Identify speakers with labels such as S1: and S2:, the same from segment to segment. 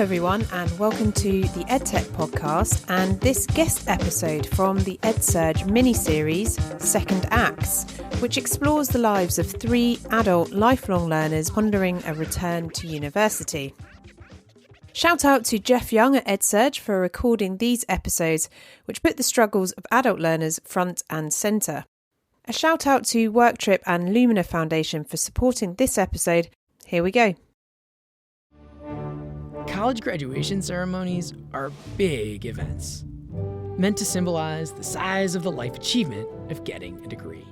S1: everyone, and welcome to the Edtech Podcast and this guest episode from the EdSurge mini-series, Second Acts, which explores the lives of three adult lifelong learners pondering a return to university. Shout out to Jeff Young at EdSurge for recording these episodes, which put the struggles of adult learners front and centre. A shout out to WorkTripp and Lumina Foundation for supporting this episode. Here we go.
S2: College graduation ceremonies are big events, meant to symbolize the size of the life achievement of getting a degree.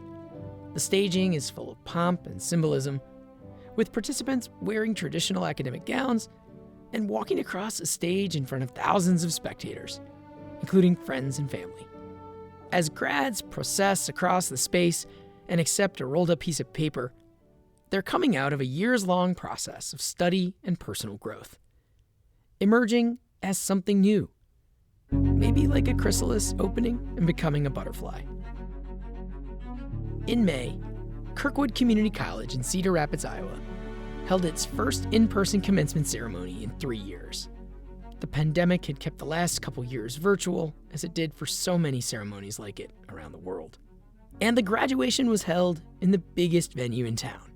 S2: The staging is full of pomp and symbolism, with participants wearing traditional academic gowns and walking across a stage in front of thousands of spectators, including friends and family. As grads process across the space and accept a rolled-up piece of paper, they're coming out of a years-long process of study and personal growth, emerging as something new, maybe like a chrysalis opening and becoming a butterfly. In May, Kirkwood Community College in Cedar Rapids, Iowa, held its first in-person commencement ceremony in 3 years. The pandemic had kept the last couple years virtual, as it did for so many ceremonies like it around the world. And the graduation was held in the biggest venue in town,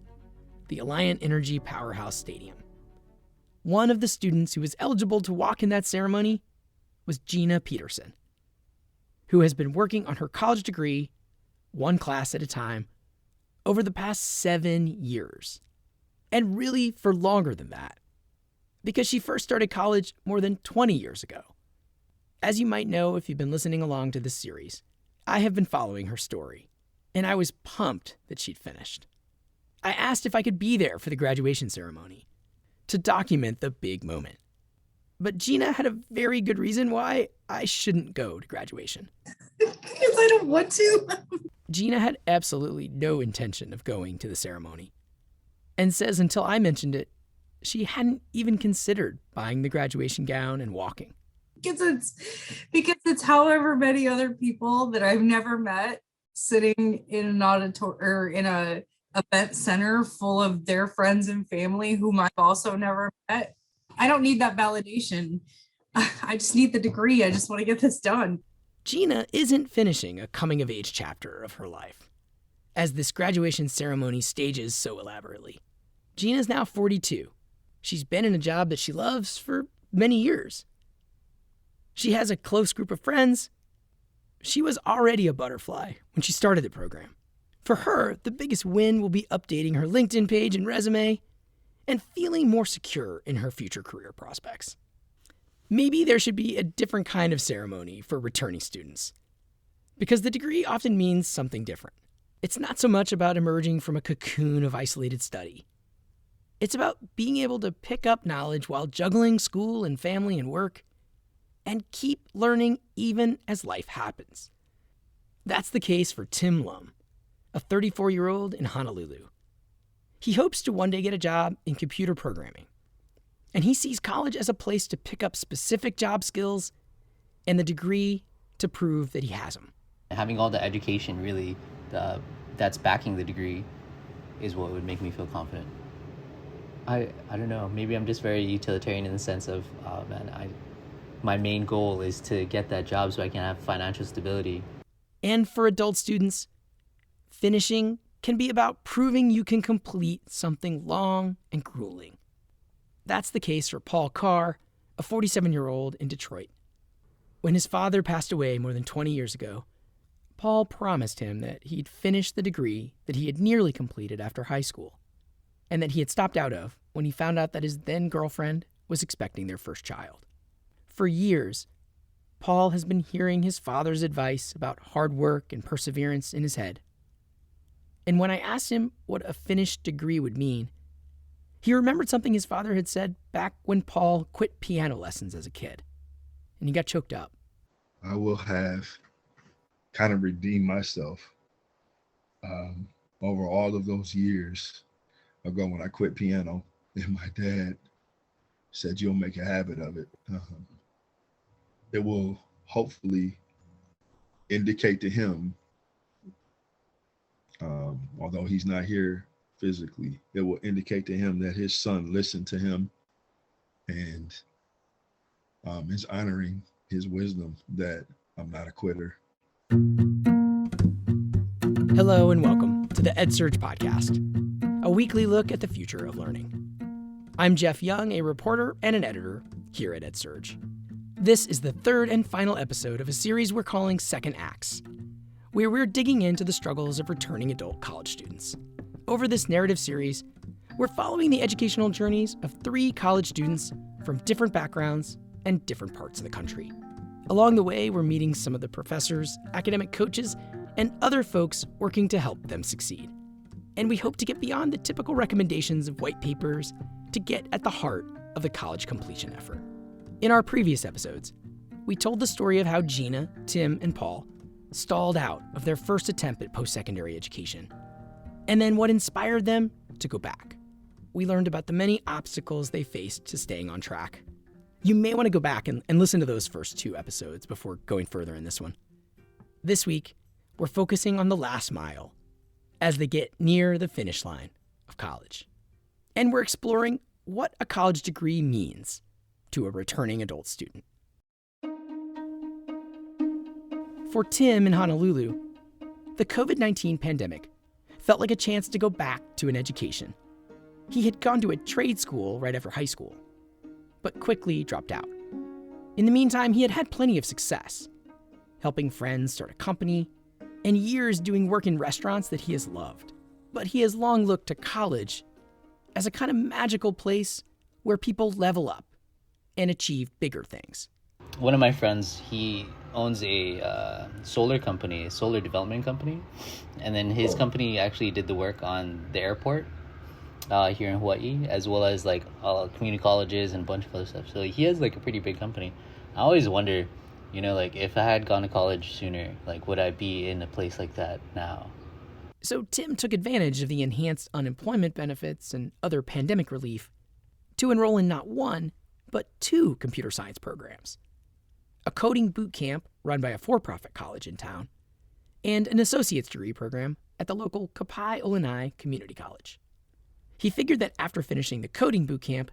S2: the Alliant Energy Powerhouse Stadium. One of the students who was eligible to walk in that ceremony was Gina Peterson, who has been working on her college degree, one class at a time, over the past 7 years. And really for longer than that, because she first started college more than 20 years ago. As you might know if you've been listening along to this series, I have been following her story, and I was pumped that she'd finished. I asked if I could be there for the graduation ceremony, to document the big moment. But Gina had a very good reason why I shouldn't go to graduation.
S3: Because I don't want to.
S2: Gina had absolutely no intention of going to the ceremony, and says until I mentioned it, she hadn't even considered buying the graduation gown and walking.
S3: Because it's however many other people that I've never met sitting in an auditorium or in a event center full of their friends and family whom I've also never met. I don't need that validation. I just need the degree. I just want to get this done.
S2: Gina isn't finishing a coming-of-age chapter of her life, as this graduation ceremony stages so elaborately. Gina's now 42. She's been in a job that she loves for many years. She has a close group of friends. She was already a butterfly when she started the program. For her, the biggest win will be updating her LinkedIn page and resume and feeling more secure in her future career prospects. Maybe there should be a different kind of ceremony for returning students, because the degree often means something different. It's not so much about emerging from a cocoon of isolated study. It's about being able to pick up knowledge while juggling school and family and work, and keep learning even as life happens. That's the case for Tim Lum, a 34-year-old in Honolulu. He hopes to one day get a job in computer programming, and he sees college as a place to pick up specific job skills and the degree to prove that he has them.
S4: Having all the education really that's backing the degree is what would make me feel confident. I don't know, maybe I'm just very utilitarian in the sense of, my main goal is to get that job so I can have financial stability.
S2: And for adult students, finishing can be about proving you can complete something long and grueling. That's the case for Paul Carr, a 47-year-old in Detroit. When his father passed away more than 20 years ago, Paul promised him that he'd finish the degree that he had nearly completed after high school, and that he had stopped out of when he found out that his then-girlfriend was expecting their first child. For years, Paul has been hearing his father's advice about hard work and perseverance in his head. And when I asked him what a finished degree would mean, he remembered something his father had said back when Paul quit piano lessons as a kid, and he got choked up.
S5: I will have kind of redeemed myself over all of those years ago when I quit piano, and my dad said, "You'll make a habit of it." It will hopefully indicate to him, although he's not here physically, it will indicate to him that his son listened to him and It's honoring his wisdom that I'm not a quitter.
S2: Hello and welcome to the EdSurge Podcast, a weekly look at the future of learning. I'm Jeff Young, a reporter and an editor here at EdSurge. This is the third and final episode of a series we're calling Second Acts, where we're digging into the struggles of returning adult college students. Over this narrative series, we're following the educational journeys of 3 college students from different backgrounds and different parts of the country. Along the way, we're meeting some of the professors, academic coaches, and other folks working to help them succeed. And we hope to get beyond the typical recommendations of white papers to get at the heart of the college completion effort. In our previous episodes, we told the story of how Gina, Tim, and Paul stalled out of their first attempt at post-secondary education, and then what inspired them to go back. We learned about the many obstacles they faced to staying on track. You may want to go back and listen to those first 2 episodes before going further in this one. This week, we're focusing on the last mile as they get near the finish line of college. And we're exploring what a college degree means to a returning adult student. For Tim in Honolulu, the COVID-19 pandemic felt like a chance to go back to an education. He had gone to a trade school right after high school, but quickly dropped out. In the meantime, he had had plenty of success, helping friends start a company, and years doing work in restaurants that he has loved. But he has long looked to college as a kind of magical place where people level up and achieve bigger things.
S4: One of my friends, he owns a solar company, a solar development company. And then his company actually did the work on the airport here in Hawaii, as well as like community colleges and a bunch of other stuff. So he has like a pretty big company. I always wonder, like if I had gone to college sooner, like would I be in a place like that now?
S2: So Tim took advantage of the enhanced unemployment benefits and other pandemic relief to enroll in not 1, but 2 computer science programs. A coding boot camp run by a for-profit college in town, and an associate's degree program at the local Kapai-Olanai Community College. He figured that after finishing the coding boot camp,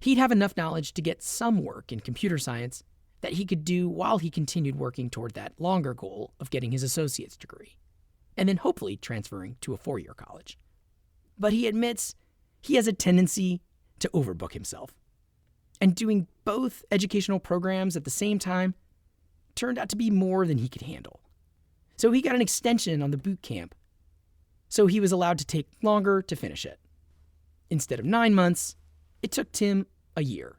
S2: he'd have enough knowledge to get some work in computer science that he could do while he continued working toward that longer goal of getting his associate's degree, and then hopefully transferring to a 4-year college. But he admits he has a tendency to overbook himself. And doing both educational programs at the same time turned out to be more than he could handle. So he got an extension on the boot camp, so he was allowed to take longer to finish it. Instead of 9 months, it took Tim a year.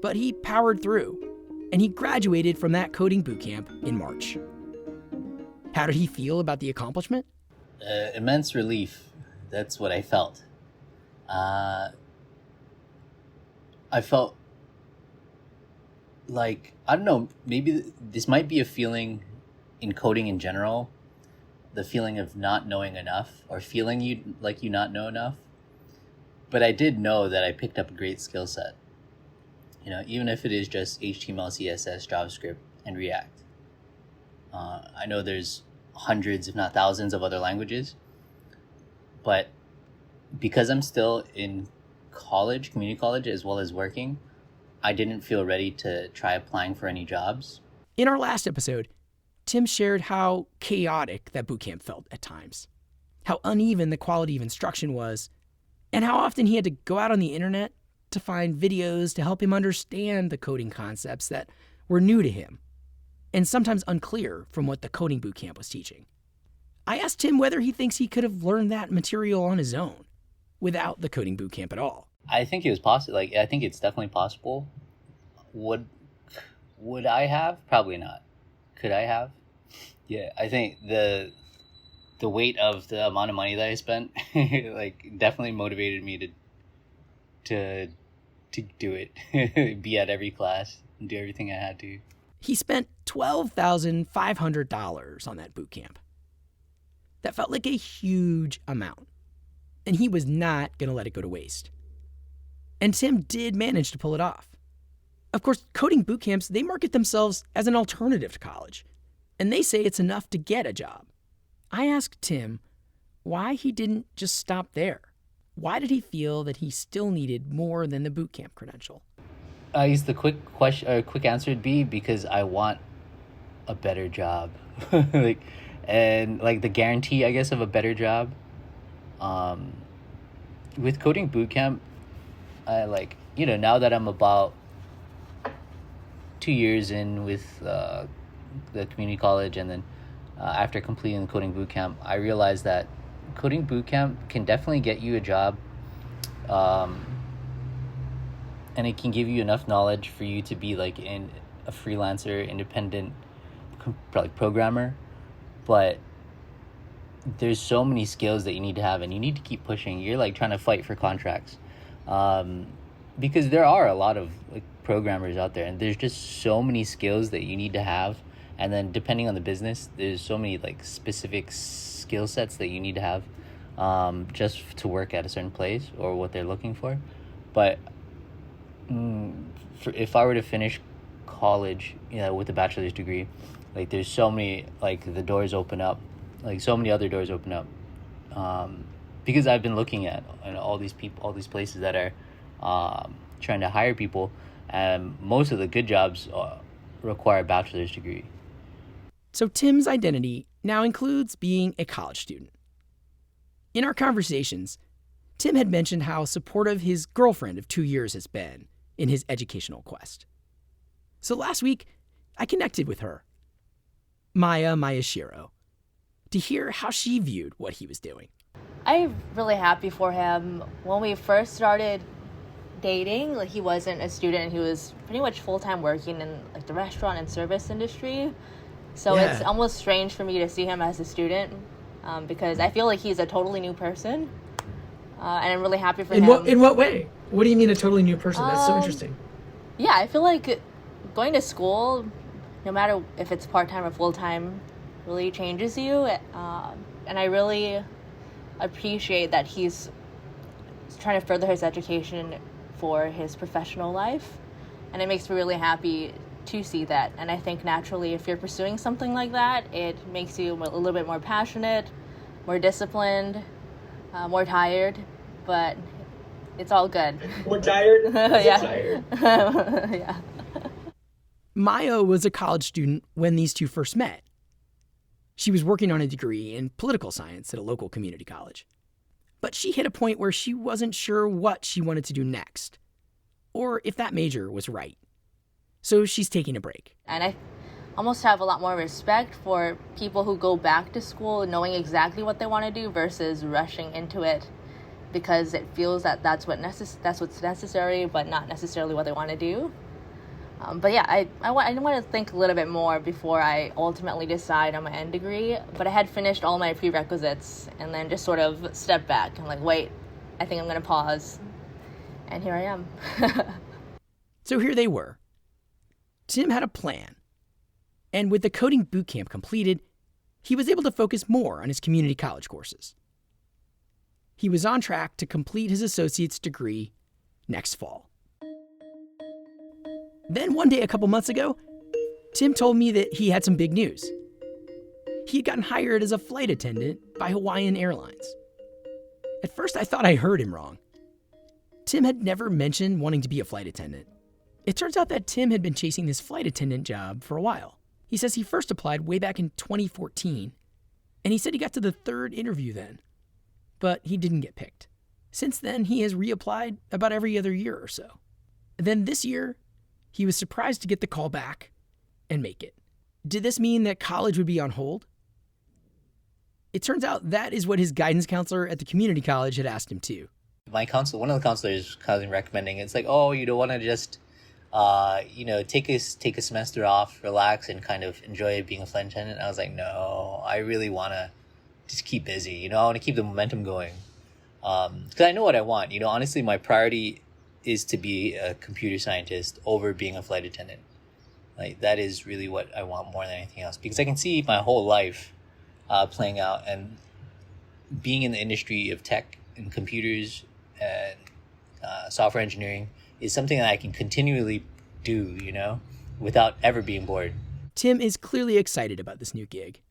S2: But he powered through, and he graduated from that coding boot camp in March. How did he feel about the accomplishment?
S4: Immense relief. That's what I felt. I felt like, I don't know, maybe this might be a feeling in coding in general, the feeling of not knowing enough or feeling you not know enough. But I did know that I picked up a great skill set, even if it is just HTML, CSS, JavaScript, and React. I know there's hundreds, if not thousands, of other languages, but because I'm still in college, community college, as well as working, I didn't feel ready to try applying for any jobs.
S2: In our last episode, Tim shared how chaotic that bootcamp felt at times, how uneven the quality of instruction was, and how often he had to go out on the internet to find videos to help him understand the coding concepts that were new to him, and sometimes unclear from what the coding bootcamp was teaching. I asked Tim whether he thinks he could have learned that material on his own, without the coding bootcamp at all.
S4: I think it was possible. I think it's definitely possible. Would I have? Probably not. Could I have? Yeah, I think the weight of the amount of money that I spent definitely motivated me to do it. Be at every class and do everything I had to.
S2: He spent $12,500 on that boot camp. That felt like a huge amount, and he was not going to let it go to waste. And Tim did manage to pull it off. Of course, coding boot camps, they market themselves as an alternative to college, and they say it's enough to get a job. I asked Tim why he didn't just stop there. Why did he feel that he still needed more than the boot camp credential?
S4: I guess the quick answer would be because I want a better job, and the guarantee, I guess, of a better job. With coding bootcamp, I now that I'm about 2 years in with the community college, and then after completing the coding bootcamp, I realized that coding bootcamp can definitely get you a job. And it can give you enough knowledge for you to be in a freelancer, independent, programmer. But there's so many skills that you need to have, and you need to keep pushing. You're trying to fight for contracts, because there are a lot of programmers out there, and there's just so many skills that you need to have. And then depending on the business, there's so many specific skill sets that you need to have, just to work at a certain place or what they're looking for. But if I were to finish college, with a bachelor's degree, there's so many the doors open up, so many other doors open up, because I've been looking at all these places that are trying to hire people, and most of the good jobs require a bachelor's degree.
S2: So Tim's identity now includes being a college student. In our conversations, Tim had mentioned how supportive his girlfriend of 2 years has been in his educational quest. So last week, I connected with her, Maya Mayashiro, to hear how she viewed what he was doing.
S6: I'm really happy for him. When we first started dating, he wasn't a student. He was pretty much full-time working in the restaurant and service industry. So
S2: Yeah.
S6: It's almost strange for me to see him as a student, because I feel like he's a totally new person. And I'm really happy for him.
S2: In what way? What do you mean a totally new person? That's so interesting.
S6: Yeah, I feel like going to school, no matter if it's part-time or full-time, really changes you. And I really appreciate that he's trying to further his education for his professional life. And it makes me really happy to see that. And I think naturally, if you're pursuing something like that, it makes you a little bit more passionate, more disciplined, more tired, but it's all good.
S2: More tired?
S6: Yeah.
S2: Tired.
S6: Yeah.
S2: Maya was a college student when these two first met. She was working on a degree in political science at a local community college. But she hit a point where she wasn't sure what she wanted to do next, or if that major was right. So she's taking a break.
S6: And I almost have a lot more respect for people who go back to school knowing exactly what they want to do versus rushing into it because it feels that that's what's necessary, but not necessarily what they want to do. But yeah, I want to think a little bit more before I ultimately decide on my end degree. But I had finished all my prerequisites and then just sort of stepped back and wait, I think I'm going to pause. And here I am.
S2: So here they were. Tim had a plan. And with the coding bootcamp completed, he was able to focus more on his community college courses. He was on track to complete his associate's degree next fall. Then one day a couple months ago, Tim told me that he had some big news. He had gotten hired as a flight attendant by Hawaiian Airlines. At first I thought I heard him wrong. Tim had never mentioned wanting to be a flight attendant. It turns out that Tim had been chasing this flight attendant job for a while. He says he first applied way back in 2014, and he said he got to the third interview then, but he didn't get picked. Since then, he has reapplied about every other year or so. Then this year, he was surprised to get the call back and make it. Did this mean that college would be on hold? It turns out that is what his guidance counselor at the community college had asked him to.
S4: My counselor, one of the counselors, kind of recommending it's you don't want to just, take a semester off, relax, and kind of enjoy being a flight attendant. I was like, no, I really want to just keep busy. I want to keep the momentum going. Because I know what I want. Honestly, my priority is to be a computer scientist over being a flight attendant. That is really what I want more than anything else. Because I can see my whole life playing out, and being in the industry of tech and computers and software engineering is something that I can continually do, without ever being bored.
S2: Tim is clearly excited about this new gig.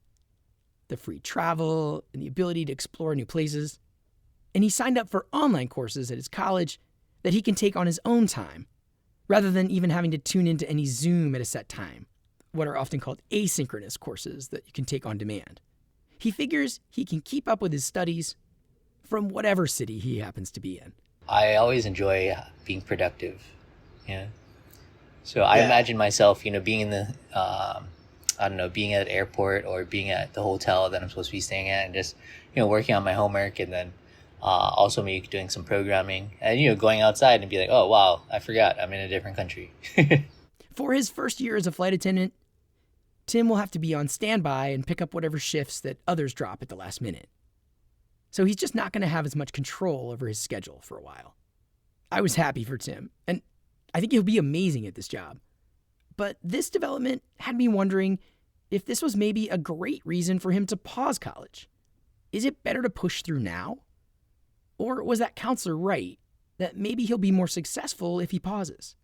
S2: The free travel and the ability to explore new places. And he signed up for online courses at his college that he can take on his own time rather than even having to tune into any Zoom at a set time, what are often called asynchronous courses that you can take on demand. He figures he can keep up with his studies from whatever city he happens to be in.
S4: I always enjoy being productive. Yeah. So I imagine myself, being in the, being at the airport or being at the hotel that I'm supposed to be staying at and just, working on my homework and then also maybe doing some programming and, going outside and be like, oh, wow, I forgot I'm in a different country.
S2: For his first year as a flight attendant, Tim will have to be on standby and pick up whatever shifts that others drop at the last minute. So he's just not going to have as much control over his schedule for a while. I was happy for Tim, and I think he'll be amazing at this job. But this development had me wondering if this was maybe a great reason for him to pause college. Is it better to push through now? Or was that counselor right, that maybe he'll be more successful if he pauses?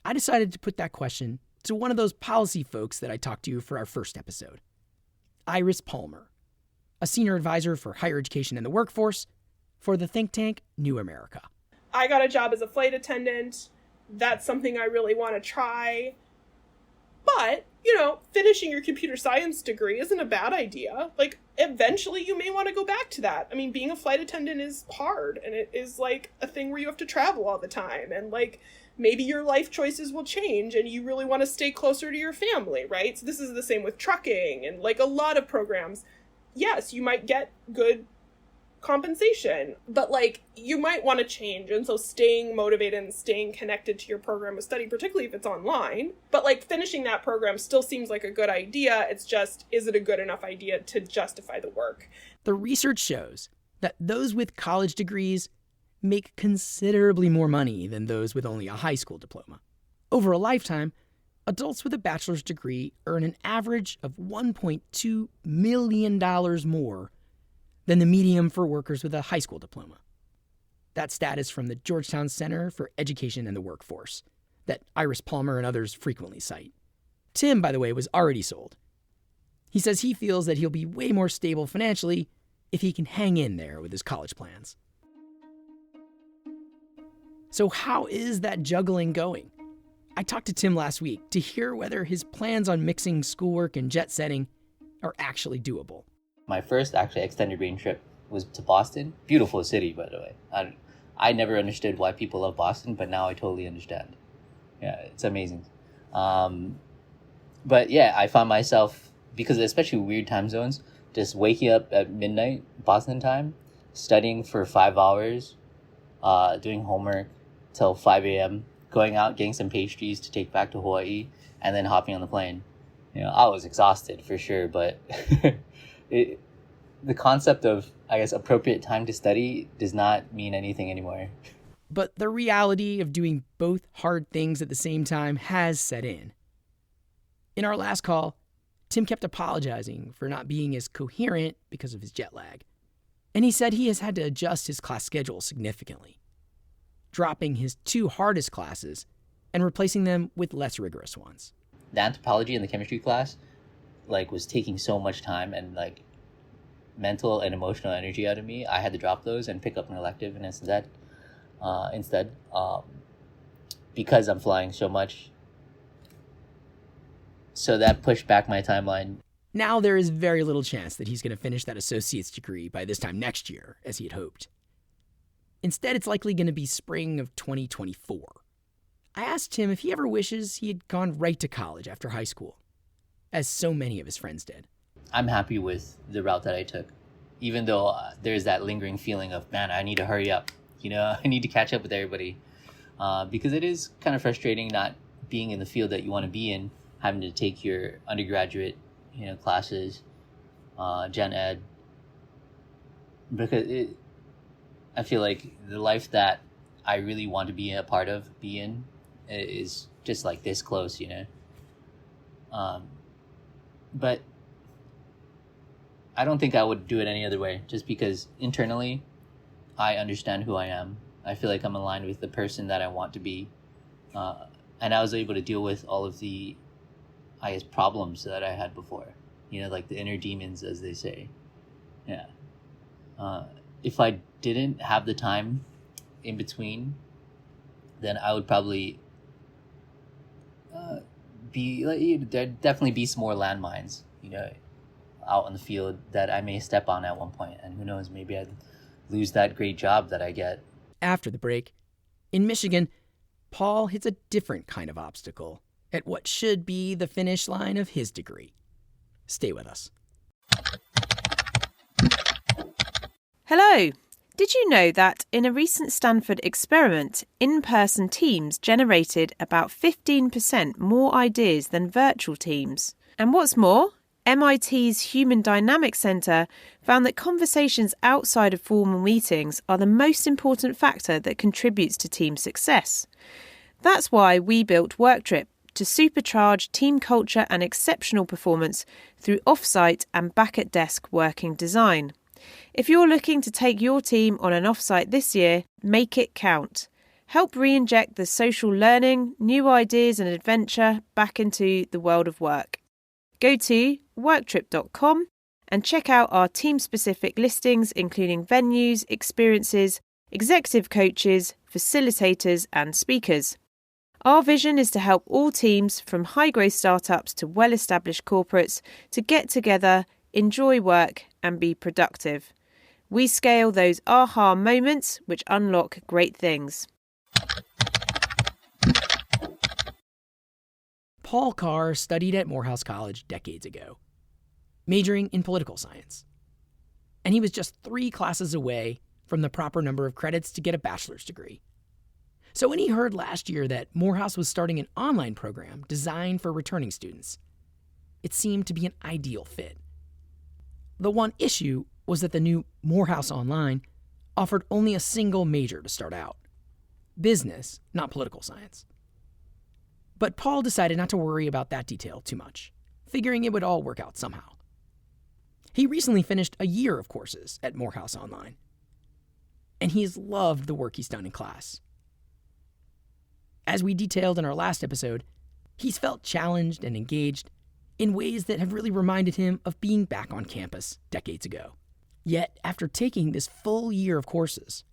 S2: I decided to put that question to one of those policy folks that I talked to for our first episode, Iris Palmer, a senior advisor for higher education and the workforce for the think tank New America.
S7: I got a job as a flight attendant. That's something I really want to try. But, finishing your computer science degree isn't a bad idea. Like, eventually you may want to go back to that. I mean, being a flight attendant is hard, and it is, like, a thing where you have to travel all the time. And, like, maybe your life choices will change, and you really want to stay closer to your family, right? So this is the same with trucking and, like, a lot of programs. Yes, you might get good compensation, but like you might want to change, and so staying motivated and staying connected to your program of study, particularly if it's online, but like finishing that program still seems like a good idea. It's just, is it a good enough idea to justify the work?
S2: The research shows that those with college degrees make considerably more money than those with only a high school diploma. Over a lifetime, adults with a bachelor's degree earn an average of $1.2 million more than the median for workers with a high school diploma. That stat is from the Georgetown Center for Education and the Workforce, that Iris Palmer and others frequently cite. Tim, by the way, was already sold. He says he feels that he'll be way more stable financially if he can hang in there with his college plans. So how is that juggling going? I talked to Tim last week to hear whether his plans on mixing schoolwork and jet setting are actually doable.
S4: My first actually extended range trip was to Boston. Beautiful city, by the way. I never understood why people love Boston, but now I totally understand. Yeah, it's amazing. But yeah, I found myself, because especially weird time zones, just waking up at midnight Boston time, studying for 5 hours, doing homework till 5 a.m., going out, getting some pastries to take back to Hawaii, and then hopping on the plane. I was exhausted for sure, but the concept of, I guess, appropriate time to study does not mean anything anymore.
S2: But the reality of doing both hard things at the same time has set in. In our last call, Tim kept apologizing for not being as coherent because of his jet lag. And he said he has had to adjust his class schedule significantly, dropping his 2 hardest classes and replacing them with less rigorous ones.
S4: The anthropology and the chemistry class was taking so much time and mental and emotional energy out of me. I had to drop those and pick up an elective instead, because I'm flying so much. So that pushed back my timeline.
S2: Now there is very little chance that he's going to finish that associate's degree by this time next year, as he had hoped. Instead, it's likely going to be spring of 2024. I asked him if he ever wishes he had gone right to college after high school, as so many of his friends did.
S4: I'm happy with the route that I took, even though there's that lingering feeling of, man, I need to hurry up. I need to catch up with everybody, because it is kind of frustrating not being in the field that you want to be in, having to take your undergraduate, classes, gen ed, because I feel like the life that I really want to be a part of, be in, is just this close, But I don't think I would do it any other way, just because internally I understand who I am. I feel like I'm aligned with the person that I want to be. And I was able to deal with all of the, I guess, problems that I had before, the inner demons, as they say. Yeah. If I didn't have the time in between, then I would probably there'd definitely be some more landmines, out in the field that I may step on at one point, and who knows, maybe I'd lose that great job that I get.
S2: After the break, in Michigan, Paul hits a different kind of obstacle at what should be the finish line of his degree. Stay with us.
S1: Hello! Did you know that in a recent Stanford experiment, in-person teams generated about 15% more ideas than virtual teams? And what's more, MIT's Human Dynamics Center found that conversations outside of formal meetings are the most important factor that contributes to team success. That's why we built WorkTripp, to supercharge team culture and exceptional performance through off-site and back-at-desk working design. If you're looking to take your team on an off-site this year, make it count. Help re-inject the social learning, new ideas and adventure back into the world of work. Go to worktrip.com and check out our team-specific listings, including venues, experiences, executive coaches, facilitators and speakers. Our vision is to help all teams, from high-growth startups to well-established corporates, to get together, enjoy work and be productive. We scale those aha moments which unlock great things.
S2: Paul Carr studied at Morehouse College decades ago, majoring in political science. And he was just 3 classes away from the proper number of credits to get a bachelor's degree. So when he heard last year that Morehouse was starting an online program designed for returning students, it seemed to be an ideal fit. The one issue was that the new Morehouse Online offered only a single major to start out: business, not political science. But Paul decided not to worry about that detail too much, figuring it would all work out somehow. He recently finished a year of courses at Morehouse Online, and he has loved the work he's done in class. As we detailed in our last episode, he's felt challenged and engaged in ways that have really reminded him of being back on campus decades ago. Yet, after taking this full year of courses,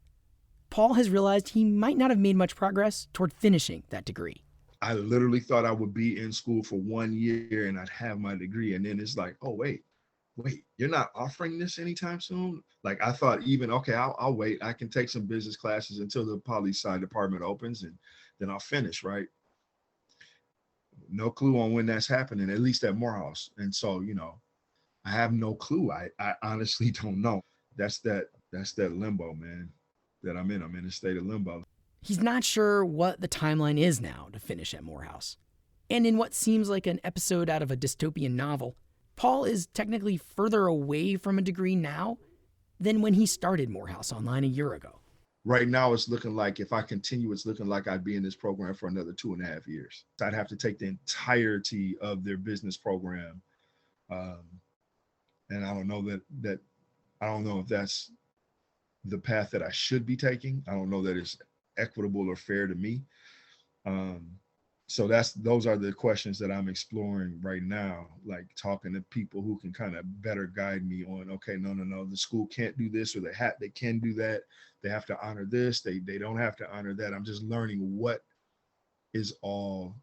S2: Paul has realized he might not have made much progress toward finishing that degree.
S5: I literally thought I would be in school for 1 year and I'd have my degree. And then it's like, oh, wait, you're not offering this anytime soon? Like, I thought even, okay, I'll wait. I can take some business classes until the poli-sci department opens and then I'll finish, right? No clue on when that's happening, at least at Morehouse. And so, I have no clue. I honestly don't know. That's that limbo, man, that I'm in. I'm in a state of limbo.
S2: He's not sure what the timeline is now to finish at Morehouse. And in what seems like an episode out of a dystopian novel, Paul is technically further away from a degree now than when he started Morehouse Online a year ago.
S5: Right now, it's looking like, if I continue, it's looking like I'd be in this program for another 2.5 years. I'd have to take the entirety of their business program. And I don't know I don't know if that's the path that I should be taking. I don't know that it's equitable or fair to me. So those are the questions that I'm exploring right now, like talking to people who can kind of better guide me on, okay, no, the school can't do this, or they can do that. They have to honor this. They don't have to honor that. I'm just learning what is all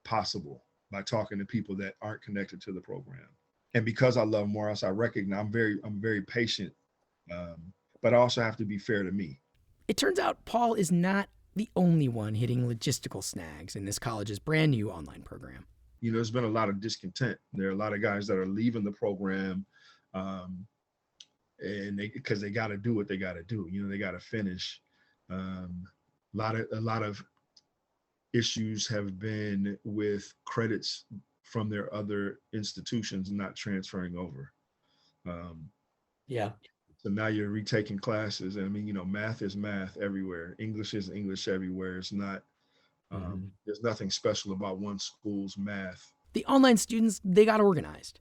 S5: possible by talking to people that aren't connected to the program. And because I love Morehouse, I recognize I'm very patient, but I also have to be fair to me.
S2: It turns out Paul is not the only one hitting logistical snags in this college's brand new online program.
S5: There's been a lot of discontent. There are a lot of guys that are leaving the program, and because they got to do what they got to do. They got to finish. A lot of issues have been with credits from their other institutions not transferring over.
S2: Yeah.
S5: So now you're retaking classes. And I mean, math is math everywhere. English is English everywhere. It's not, there's nothing special about one school's math.
S2: The online students, they got organized.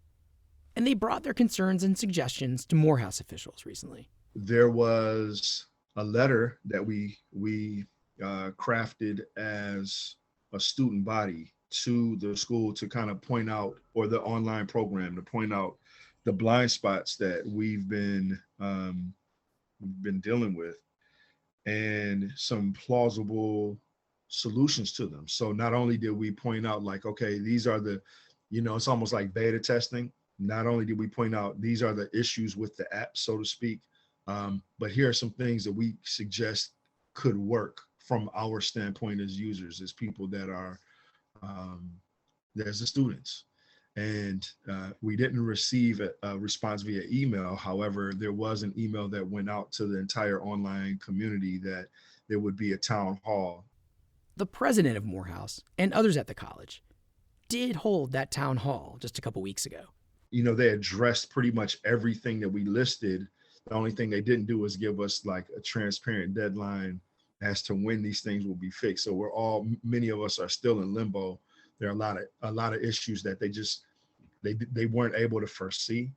S2: And they brought their concerns and suggestions to Morehouse officials recently.
S5: There was a letter that we crafted as a student body to the school to kind of point out, or the online program to point out the blind spots that we've been dealing with, and some plausible solutions to them. So not only did we point out like, okay, these are the, it's almost like beta testing. Not only did we point out these are the issues with the app, so to speak, but here are some things that we suggest could work from our standpoint as users, as people that are, as the students. And we didn't receive a response via email. However, there was an email that went out to the entire online community that there would be a town hall.
S2: The president of Morehouse and others at the college did hold that town hall just a couple weeks ago.
S5: They addressed pretty much everything that we listed. The only thing they didn't do is give us like a transparent deadline as to when these things will be fixed. So many of us are still in limbo. There are a lot of issues that they weren't able to foresee.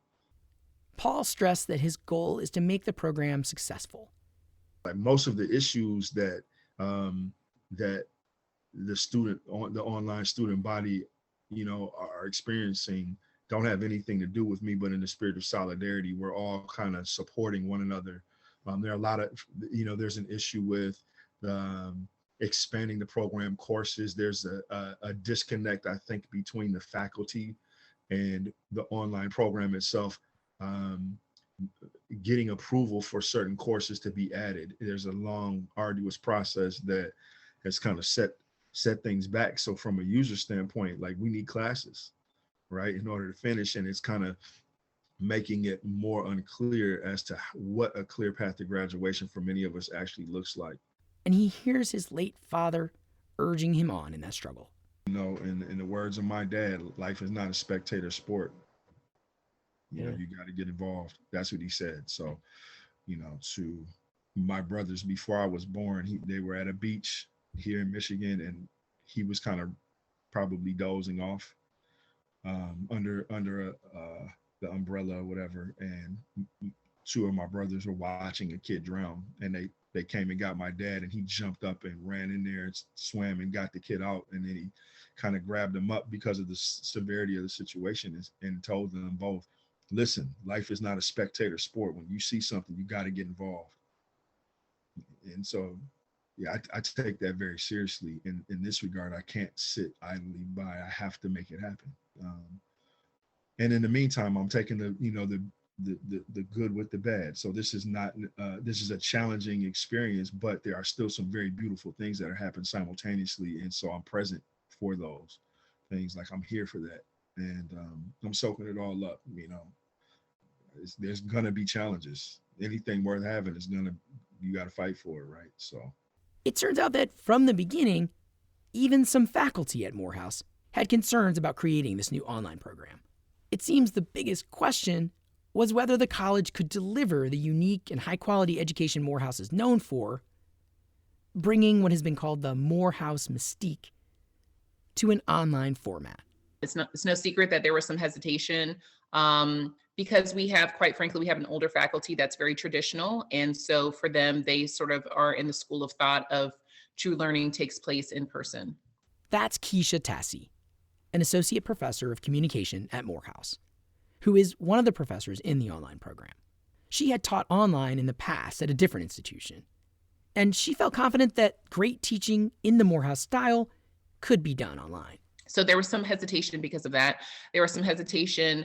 S2: Paul stressed that his goal is to make the program successful.
S5: Like most of the issues that that the online student body, are experiencing don't have anything to do with me, but in the spirit of solidarity, we're all kind of supporting one another. There are a lot of, there's an issue with expanding the program courses. There's a disconnect, I think, between the faculty and the online program itself, getting approval for certain courses to be added. There's a long, arduous process that has kind of set things back. So from a user standpoint, like we need classes, right, in order to finish. And it's kind of making it more unclear as to what a clear path to graduation for many of us actually looks like.
S2: And he hears his late father urging him on in that struggle.
S5: In the words of my dad, life is not a spectator sport. You got to get involved. That's what he said. So, to my brothers before I was born, they were at a beach here in Michigan, and he was kind of probably dozing off under the umbrella or whatever. And two of my brothers were watching a kid drown, and they came and got my dad, and he jumped up and ran in there and swam and got the kid out. And then he kind of grabbed him up because of the severity of the situation and told them both, listen, life is not a spectator sport. When you see something, you got to get involved. And so, yeah, I take that very seriously. In this regard, I can't sit idly by. I have to make it happen. And in the meantime, I'm taking the good with the bad. So this is not, this is a challenging experience, but there are still some very beautiful things that are happening simultaneously. And so I'm present for those things. Like I'm here for that. And I'm soaking it all up. There's going to be challenges. Anything worth having you got to fight for it, right? So
S2: it turns out that from the beginning, even some faculty at Morehouse had concerns about creating this new online program. It seems the biggest question was whether the college could deliver the unique and high-quality education Morehouse is known for, bringing what has been called the Morehouse mystique to an online format.
S8: It's no secret that there was some hesitation because quite frankly, we have an older faculty that's very traditional. And so for them, they sort of are in the school of thought of true learning takes place in person.
S2: That's Keisha Tassi, an associate professor of communication at Morehouse, who is one of the professors in the online program. She had taught online in the past at a different institution, and she felt confident that great teaching in the Morehouse style could be done online.
S8: So there was some hesitation because of that. There was some hesitation,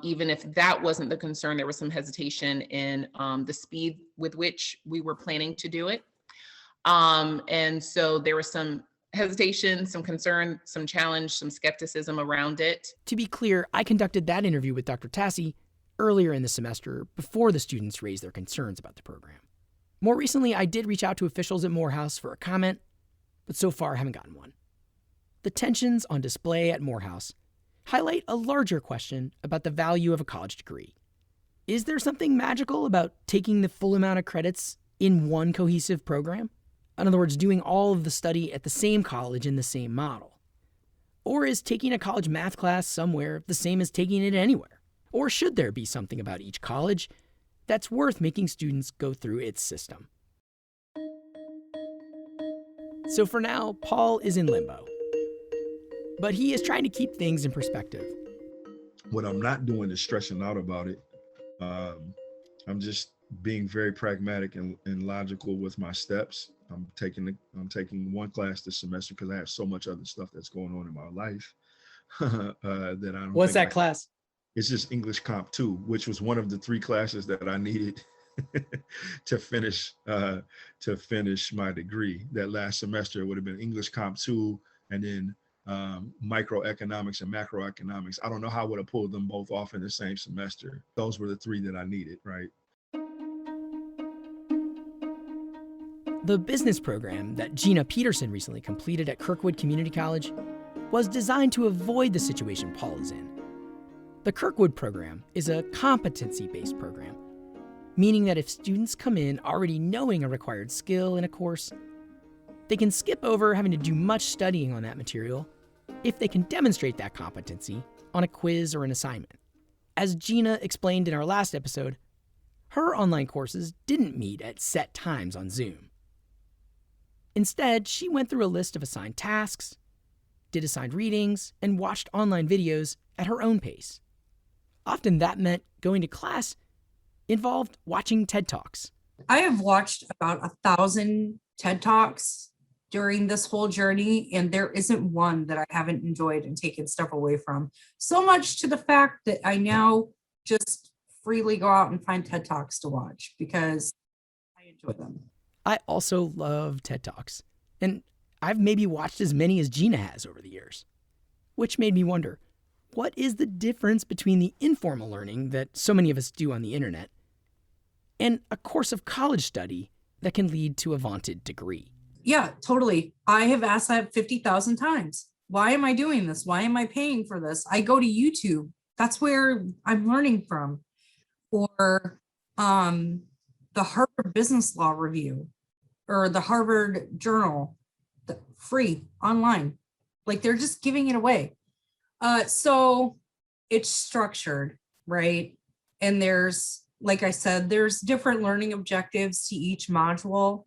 S8: even if that wasn't the concern, there was some hesitation in the speed with which we were planning to do it. And so there was some hesitation, some concern, some challenge, some skepticism around it.
S2: To be clear, I conducted that interview with Dr. Tassi earlier in the semester before the students raised their concerns about the program. More recently, I did reach out to officials at Morehouse for a comment, but so far I haven't gotten one. The tensions on display at Morehouse highlight a larger question about the value of a college degree. Is there something magical about taking the full amount of credits in one cohesive program? In other words, doing all of the study at the same college in the same model? Or is taking a college math class somewhere the same as taking it anywhere? Or should there be something about each college that's worth making students go through its system? So for now, Paul is in limbo. But he is trying to keep things in perspective.
S5: What I'm not doing is stressing out about it. I'm just being very pragmatic and logical with my steps. I'm taking one class this semester because I have so much other stuff that's going on in my life that I don't.
S2: What's that class?
S5: It's just English Comp 2, which was one of the 3 classes that I needed to finish my degree. That last semester would have been English Comp 2 and then microeconomics and macroeconomics. I don't know how I would have pulled them both off in the same semester. Those were the 3 that I needed, right?
S2: The business program that Gina Peterson recently completed at Kirkwood Community College was designed to avoid the situation Paul is in. The Kirkwood program is a competency-based program, meaning that if students come in already knowing a required skill in a course, they can skip over having to do much studying on that material if they can demonstrate that competency on a quiz or an assignment. As Gina explained in our last episode, her online courses didn't meet at set times on Zoom. Instead, she went through a list of assigned tasks, did assigned readings, and watched online videos at her own pace. Often that meant going to class involved watching TED Talks.
S3: I have watched about 1,000 TED Talks during this whole journey, and there isn't one that I haven't enjoyed and taken stuff away from. So much to the fact that I now just freely go out and find TED Talks to watch because I enjoy them.
S2: I also love TED Talks, and I've maybe watched as many as Gina has over the years, which made me wonder, what is the difference between the informal learning that so many of us do on the internet and a course of college study that can lead to a vaunted degree?
S3: Yeah, totally. I have asked that 50,000 times. Why am I doing this? Why am I paying for this? I go to YouTube. That's where I'm learning from. Or the Harvard Business Law Review or the Harvard Journal, free online. Like they're just giving it away. So it's structured, right? And there's, like I said, there's different learning objectives to each module.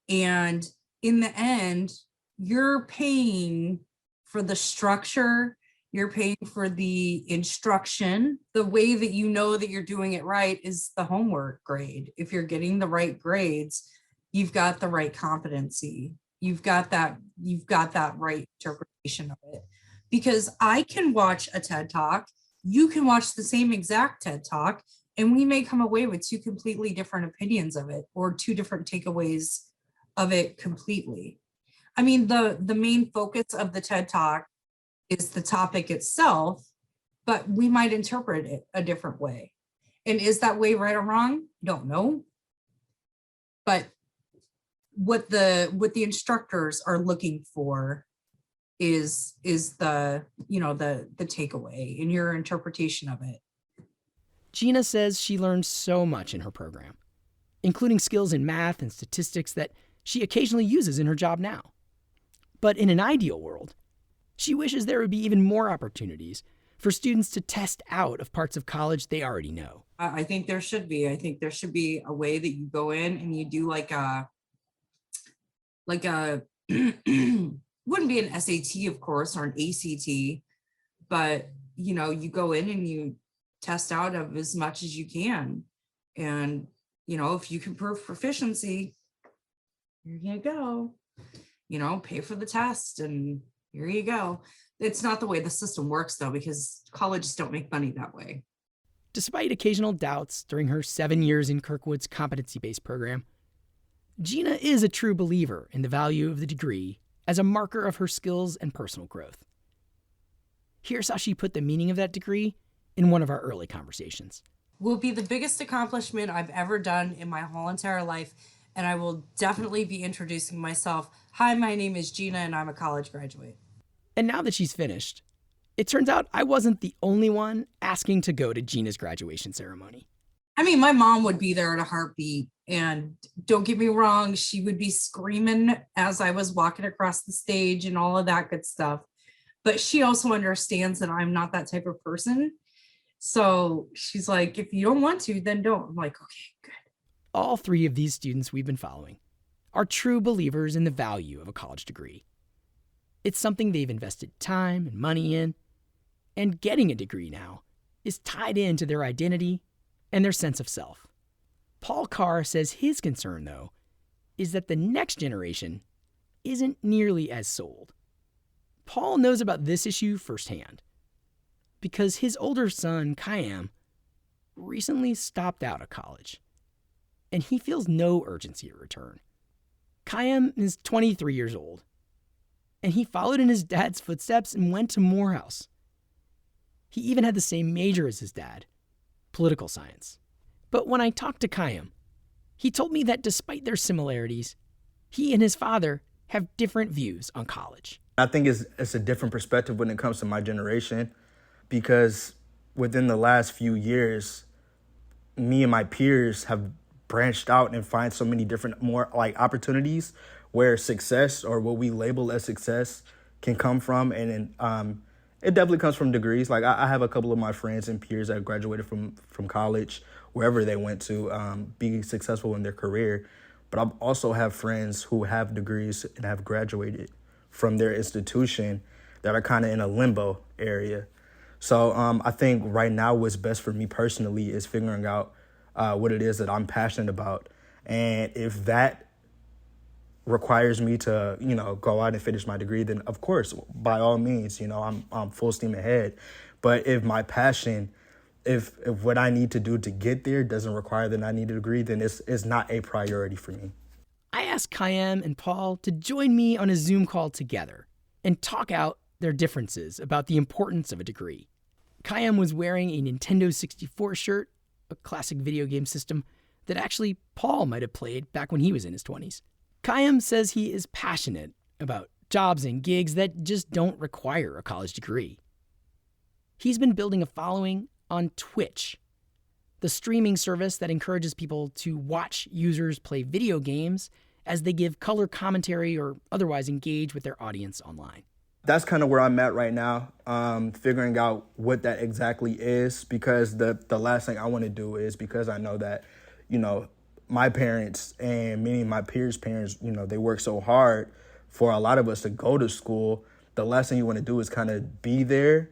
S3: And in the end, you're paying for the structure, you're paying for the instruction. The way that you know that you're doing it right is the homework grade. If you're getting the right grades, you've got the right competency. You've got that right interpretation of it. Because I can watch a TED Talk, you can watch the same exact TED Talk, and we may come away with 2 completely different opinions of it or 2 different takeaways of it completely. I mean, the main focus of the TED Talk is the topic itself, but we might interpret it a different way. And is that way right or wrong? Don't know. But what the instructors are looking for is the takeaway in your interpretation of it.
S2: Gina says she learned so much in her program, including skills in math and statistics that she occasionally uses in her job now. But in an ideal world, she wishes there would be even more opportunities for students to test out of parts of college they already know.
S3: I think there should be. I think there should be a way that you go in and you do like a wouldn't be an SAT, of course, or an ACT, but you go in and you test out of as much as you can. And, if you can prove proficiency, here you go, pay for the test and here you go. It's not the way the system works though, because colleges don't make money that way.
S2: Despite occasional doubts during her 7 years in Kirkwood's competency-based program, Gina is a true believer in the value of the degree as a marker of her skills and personal growth. Here's how she put the meaning of that degree in one of our early conversations.
S3: Will be the biggest accomplishment I've ever done in my whole entire life, and I will definitely be introducing myself. Hi, my name is Gina, and I'm a college graduate.
S2: And now that she's finished, it turns out I wasn't the only one asking to go to Gina's graduation ceremony.
S3: I mean, my mom would be there in a heartbeat, and don't get me wrong, she would be screaming as I was walking across the stage and all of that good stuff. But she also understands that I'm not that type of person. So she's like, if you don't want to, then don't. I'm like, okay, good.
S2: All 3 of these students we've been following are true believers in the value of a college degree. It's something they've invested time and money in, and getting a degree now is tied into their identity and their sense of self. Paul Carr says his concern, though, is that the next generation isn't nearly as sold. Paul knows about this issue firsthand because his older son, Khayyam, recently stopped out of college, and he feels no urgency to return. Khayyam is 23 years old, and he followed in his dad's footsteps and went to Morehouse. He even had the same major as his dad, political science. But when I talked to Khayyam, he told me that despite their similarities, he and his father have different views on college.
S9: I think it's a different perspective when it comes to my generation, because within the last few years, me and my peers have branched out and find so many different more like opportunities where success, or what we label as success, can come from. And it definitely comes from degrees. Like I have a couple of my friends and peers that graduated from college, wherever they went to be successful in their career. But I also have friends who have degrees and have graduated from their institution that are kind of in a limbo area. So I think right now what's best for me personally is figuring out what it is that I'm passionate about. And if that requires me to, go out and finish my degree, then of course, by all means, I'm full steam ahead. But if my passion, if what I need to do to get there doesn't require that I need a degree, then it's not a priority for me.
S2: I asked Khayyam and Paul to join me on a Zoom call together and talk out their differences about the importance of a degree. Khayyam was wearing a Nintendo 64 shirt, a classic video game system that actually Paul might have played back when he was in his 20s. Khayyam says he is passionate about jobs and gigs that just don't require a college degree. He's been building a following on Twitch, the streaming service that encourages people to watch users play video games as they give color commentary or otherwise engage with their audience online.
S9: That's kind of where I'm at right now, figuring out what that exactly is, because the last thing I want to do is, because I know that, my parents and many of my peers' parents, they work so hard for a lot of us to go to school. The last thing you want to do is kind of be there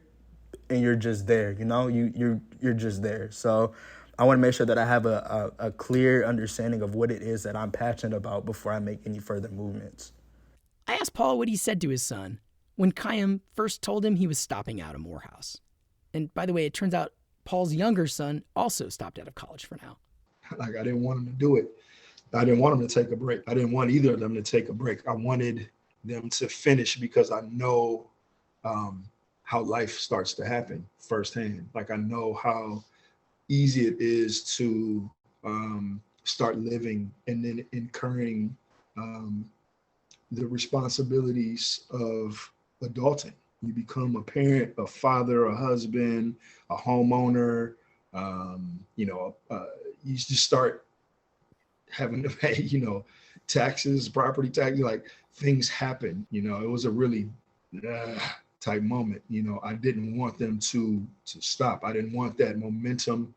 S9: and you're just there, you're just there. So I want to make sure that I have a clear understanding of what it is that I'm passionate about before I make any further movements.
S2: I asked Paul what he said to his son when Khayyam first told him he was stopping out of Morehouse. And by the way, it turns out Paul's younger son also stopped out of college for now.
S5: Like, I didn't want him to do it. I didn't want him to take a break. I didn't want either of them to take a break. I wanted them to finish because I know how life starts to happen firsthand. Like, I know how easy it is to start living and then incurring the responsibilities of adulting. You become a parent, a father, a husband, a homeowner. You just start having to pay, taxes, property tax, like things happen. It was a really type moment. I didn't want them to stop. I didn't want that momentum.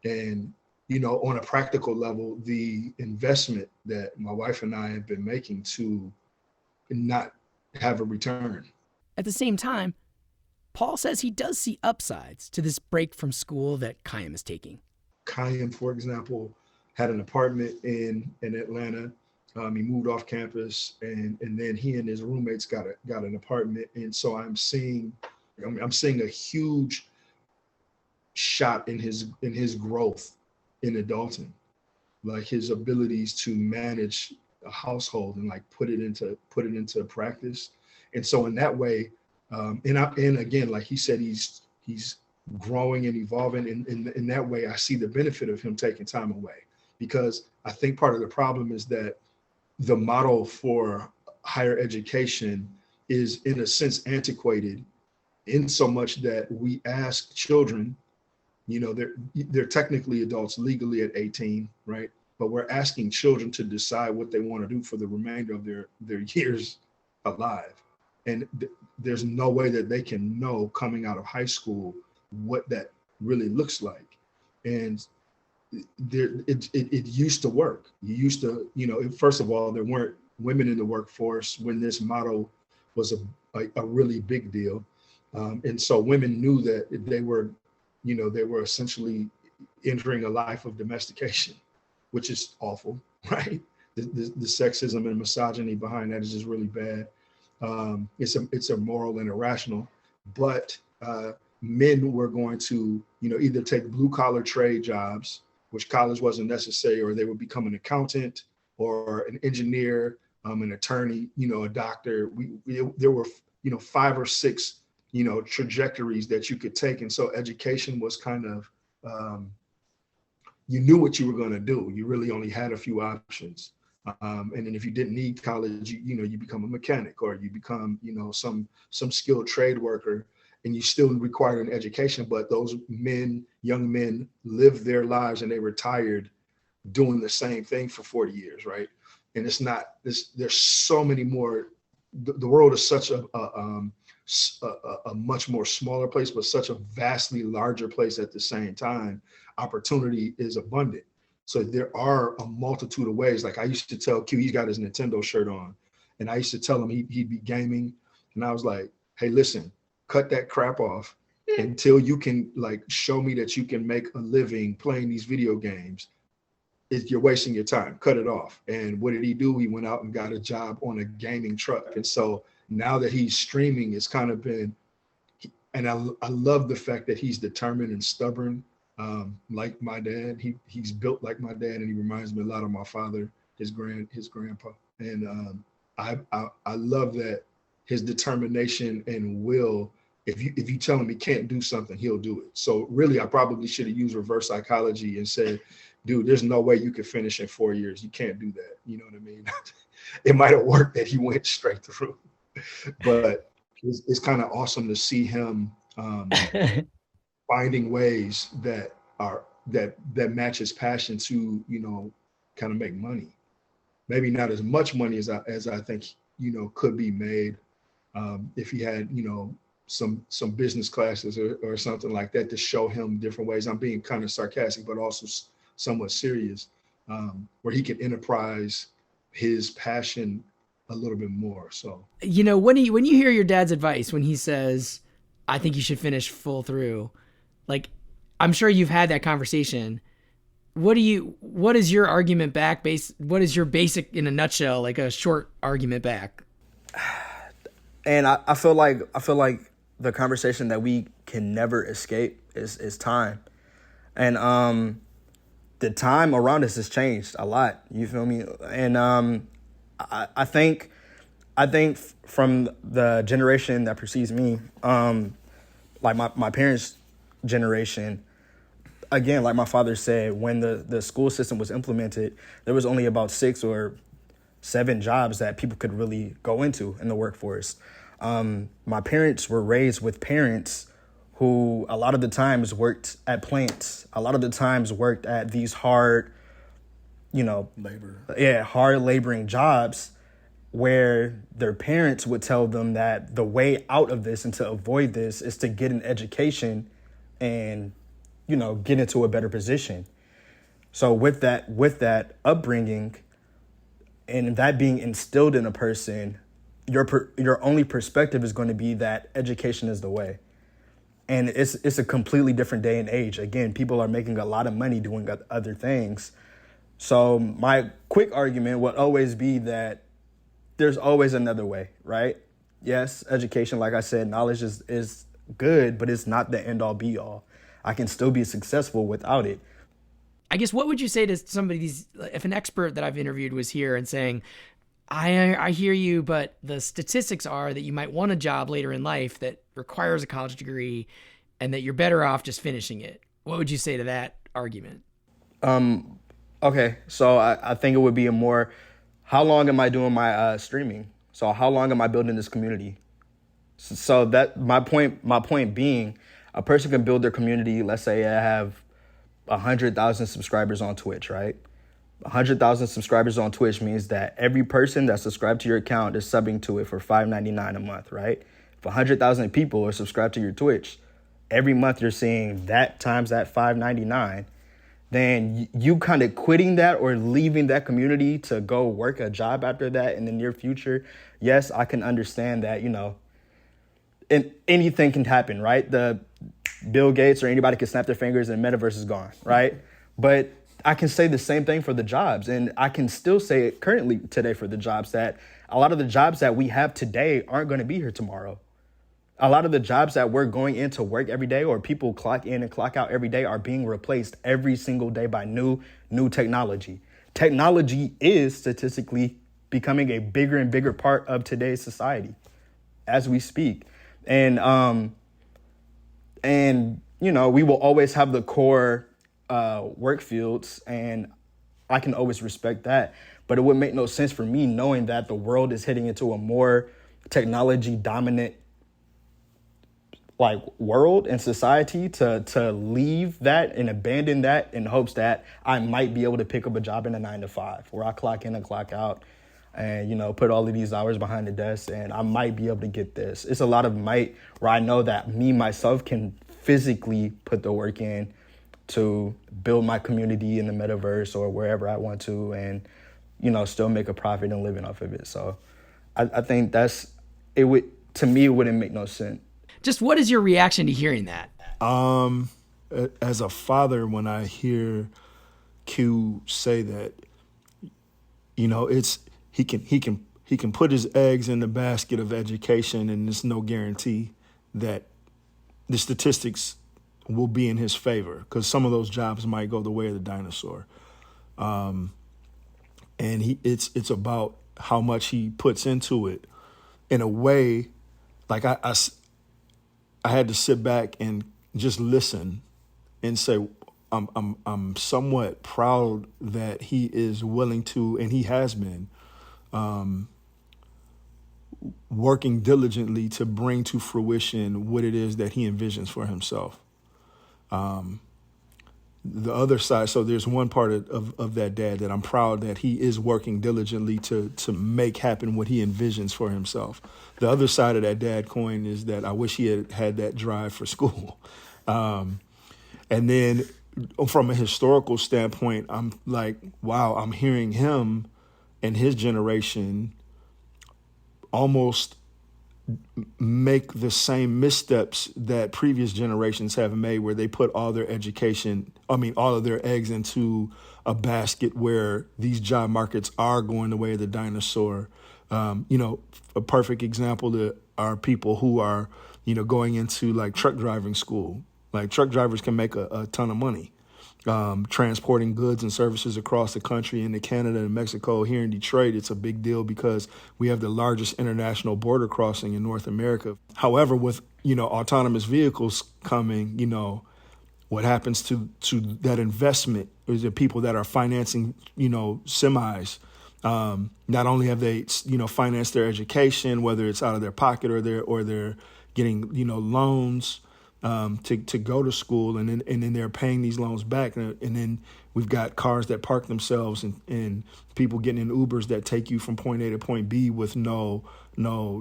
S5: And, on a practical level, the investment that my wife and I have been making to not have a return.
S2: At the same time, Paul says he does see upsides to this break from school that Khayyam is taking.
S5: Khayyam, for example, had an apartment in Atlanta. He moved off campus, and then he and his roommates got an apartment. And so I'm seeing a huge shot in his growth in adulting, like his abilities to manage a household and like put it into practice. And so in that way, and again, like he said, he's growing and evolving. In that way, I see the benefit of him taking time away, because I think part of the problem is that the model for higher education is in a sense antiquated, in so much that we ask children, they're technically adults legally at 18, right? But we're asking children to decide what they want to do for the remainder of their years alive. And there's no way that they can know coming out of high school what that really looks like. And it used to work. You used to, first of all, there weren't women in the workforce when this model was a really big deal. And so women knew that they were essentially entering a life of domestication, which is awful, right? the sexism and misogyny behind that is just really bad. It's immoral and irrational. But men were going to, either take blue collar trade jobs, which college wasn't necessary, or they would become an accountant or an engineer, an attorney, a doctor. There were, 5 or 6, trajectories that you could take. And so education was kind of, you knew what you were going to do. You really only had a few options. And then if you didn't need college, you become a mechanic, or you become, some skilled trade worker, and you still required an education. But those young men lived their lives and they retired doing the same thing for 40 years, right? And it's not this. There's so many more. The world is such a much more smaller place, but such a vastly larger place at the same time. Opportunity is abundant. So there are a multitude of ways. Like I used to tell Q, he's got his Nintendo shirt on, and I used to tell him he'd be gaming, and I was like, hey, listen, cut that crap off until you can show me that you can make a living playing these video games. You're wasting your time. Cut it off. And what did he do? He went out and got a job on a gaming truck. And so now that he's streaming, it's kind of been, and I love the fact that he's determined and stubborn. Like my dad, he's built like my dad, and he reminds me a lot of my father, his grandpa. And I love that, his determination and will. If you tell him he can't do something, he'll do it. So really, I probably should have used reverse psychology and said, dude, there's no way you could finish in 4 years. You can't do that. You know what I mean? It might have worked that he went straight through, but it's kind of awesome to see him finding ways that match his passion to, kind of make money. Maybe not as much money as I think, could be made if he had, some business classes or something like that to show him different ways. I'm being kind of sarcastic, but also somewhat serious, where he can enterprise his passion a little bit more. So,
S2: when you hear your dad's advice, when he says, I think you should finish full through, I'm sure you've had that conversation. What is your argument back? What is your basic, in a nutshell, a short argument back?
S9: And I feel like the conversation that we can never escape is time. And the time around us has changed a lot. You feel me? And I think from the generation that precedes me, my parents' generation, again, like my father said, when the school system was implemented, there was only about 6 or 7 jobs that people could really go into in the workforce. My parents were raised with parents who a lot of the times worked at plants, a lot of the times worked at these hard, hard laboring jobs, where their parents would tell them that the way out of this and to avoid this is to get an education and, get into a better position. So with that upbringing and that being instilled in a person, your only perspective is going to be that education is the way. And it's a completely different day and age. Again, people are making a lot of money doing other things. So my quick argument would always be that there's always another way, right? Yes, education, like I said, knowledge is good, but it's not the end all be all. I can still be successful without it.
S2: I guess, what would you say to somebody, if an expert that I've interviewed was here and saying, I hear you, but the statistics are that you might want a job later in life that requires a college degree and that you're better off just finishing it. What would you say to that argument?
S9: Okay, so I think it would be how long am I doing my streaming? So how long am I building this community? So that my point being, a person can build their community. Let's say I have 100,000 subscribers on Twitch, right? 100,000 subscribers on Twitch means that every person that's subscribed to your account is subbing to it for $5.99 a month, right? If 100,000 people are subscribed to your Twitch, every month you're seeing that times that $5.99, then you kind of quitting that or leaving that community to go work a job after that in the near future. Yes, I can understand that, and anything can happen, right? The Bill Gates or anybody can snap their fingers and metaverse is gone, right? But I can say the same thing for the jobs. And I can still say it currently today for the jobs, that a lot of the jobs that we have today aren't going to be here tomorrow. A lot of the jobs that we're going into work every day, or people clock in and clock out every day, are being replaced every single day by new technology. Technology is statistically becoming a bigger and bigger part of today's society as we speak. And you know, we will always have the core work fields, and I can always respect that. But it would make no sense for me, knowing that the world is heading into a more technology dominant like world and society, to leave that and abandon that in hopes that I might be able to pick up a job in a 9-to-5 where I clock in and clock out and, you know, put all of these hours behind the desk and I might be able to get this. It's a lot of might where I know that me, myself, can physically put the work in to build my community in the metaverse or wherever I want to, and, you know, still make a profit and living off of it. So I think it wouldn't make no sense.
S2: Just what is your reaction to hearing that?
S5: As a father, when I hear Q say that, you know, he can put his eggs in the basket of education, and there's no guarantee that the statistics will be in his favor, because some of those jobs might go the way of the dinosaur. And it's about how much he puts into it. In a way, like I had to sit back and just listen and say, I'm somewhat proud that he is willing to, and he has been, working diligently to bring to fruition what it is that he envisions for himself. The other side, so there's one part of that dad that I'm proud that he is working diligently to make happen what he envisions for himself. The other side of that dad coin is that I wish he had that drive for school. And then from a historical standpoint, I'm like, wow, I'm hearing him and his generation almost make the same missteps that previous generations have made, where they put all their all of their eggs into a basket where these job markets are going the way of the dinosaur. A perfect example are people who are, going into like truck driving school. Like truck drivers can make a ton of money. Transporting goods and services across the country into Canada and Mexico. Here in Detroit, it's a big deal because we have the largest international border crossing in North America. However, with, autonomous vehicles coming, what happens to that investment is the people that are financing, semis. Not only have they, financed their education, whether it's out of their pocket or they're getting, loans to go to school, and then they're paying these loans back, and then we've got cars that park themselves and people getting in Ubers that take you from point A to point B with no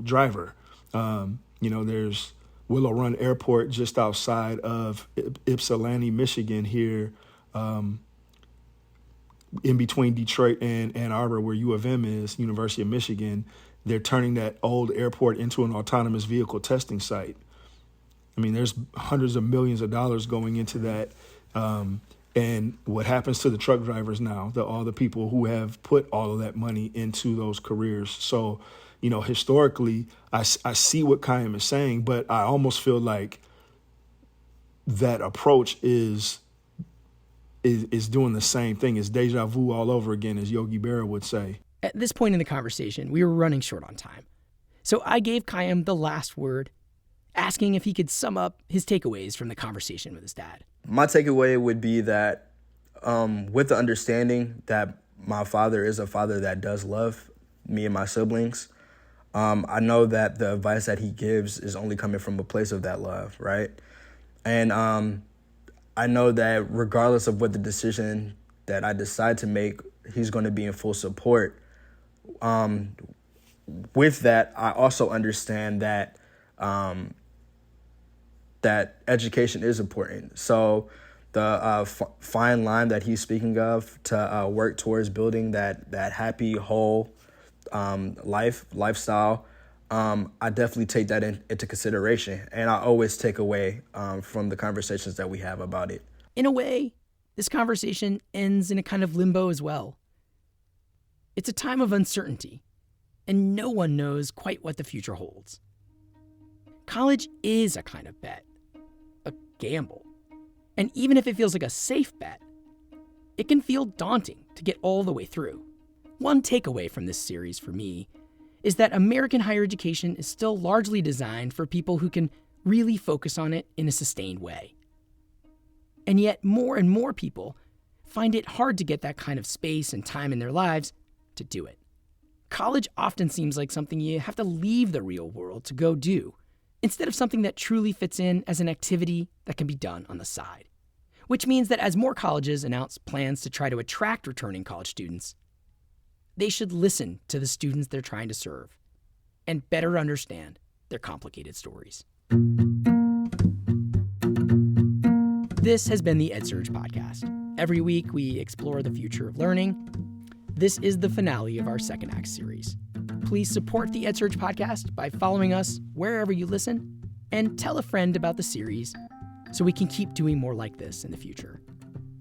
S5: driver. There's Willow Run Airport just outside of Ypsilanti, Michigan here, in between Detroit and Ann Arbor, where U of M is, University of Michigan. They're turning that old airport into an autonomous vehicle testing site. I mean, there's hundreds of millions of dollars going into that. And what happens to the truck drivers now, all the people who have put all of that money into those careers. So, historically, I see what Kayam is saying, but I almost feel like that approach is doing the same thing. It's deja vu all over again, as Yogi Berra would say.
S2: At this point in the conversation, we were running short on time. So I gave Kayam the last word, asking if he could sum up his takeaways from the conversation with his dad.
S9: My takeaway would be that with the understanding that my father is a father that does love me and my siblings, I know that the advice that he gives is only coming from a place of that love, right? And I know that regardless of what the decision that I decide to make, he's going to be in full support. With that, I also understand that that education is important. So the fine line that he's speaking of to work towards building that happy, whole lifestyle, I definitely take that into consideration. And I always take away from the conversations that we have about it.
S2: In a way, this conversation ends in a kind of limbo as well. It's a time of uncertainty, and no one knows quite what the future holds. College is a kind of bet, a gamble. And even if it feels like a safe bet, it can feel daunting to get all the way through. One takeaway from this series for me is that American higher education is still largely designed for people who can really focus on it in a sustained way. And yet more and more people find it hard to get that kind of space and time in their lives to do it. College often seems like something you have to leave the real world to go do, instead of something that truly fits in as an activity that can be done on the side. Which means that as more colleges announce plans to try to attract returning college students, they should listen to the students they're trying to serve and better understand their complicated stories. This has been the EdSurge Podcast. Every week, we explore the future of learning. This is the finale of our second act series. Please support the EdSurge Podcast by following us wherever you listen, and tell a friend about the series so we can keep doing more like this in the future.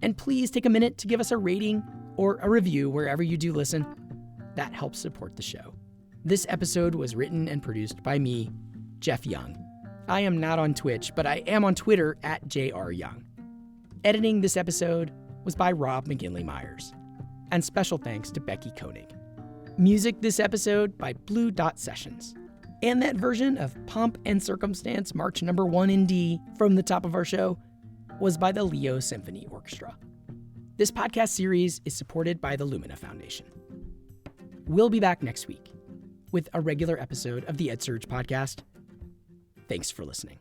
S2: And please take a minute to give us a rating or a review wherever you do listen. That helps support the show. This episode was written and produced by me, Jeff Young. I am not on Twitch, but I am on Twitter @JRYoung. Editing this episode was by Rob McGinley Myers. And special thanks to Becky Koenig. Music this episode by Blue Dot Sessions. And that version of Pomp and Circumstance March No. 1 in D from the top of our show was by the Leo Symphony Orchestra. This podcast series is supported by the Lumina Foundation. We'll be back next week with a regular episode of the EdSurge Podcast. Thanks for listening.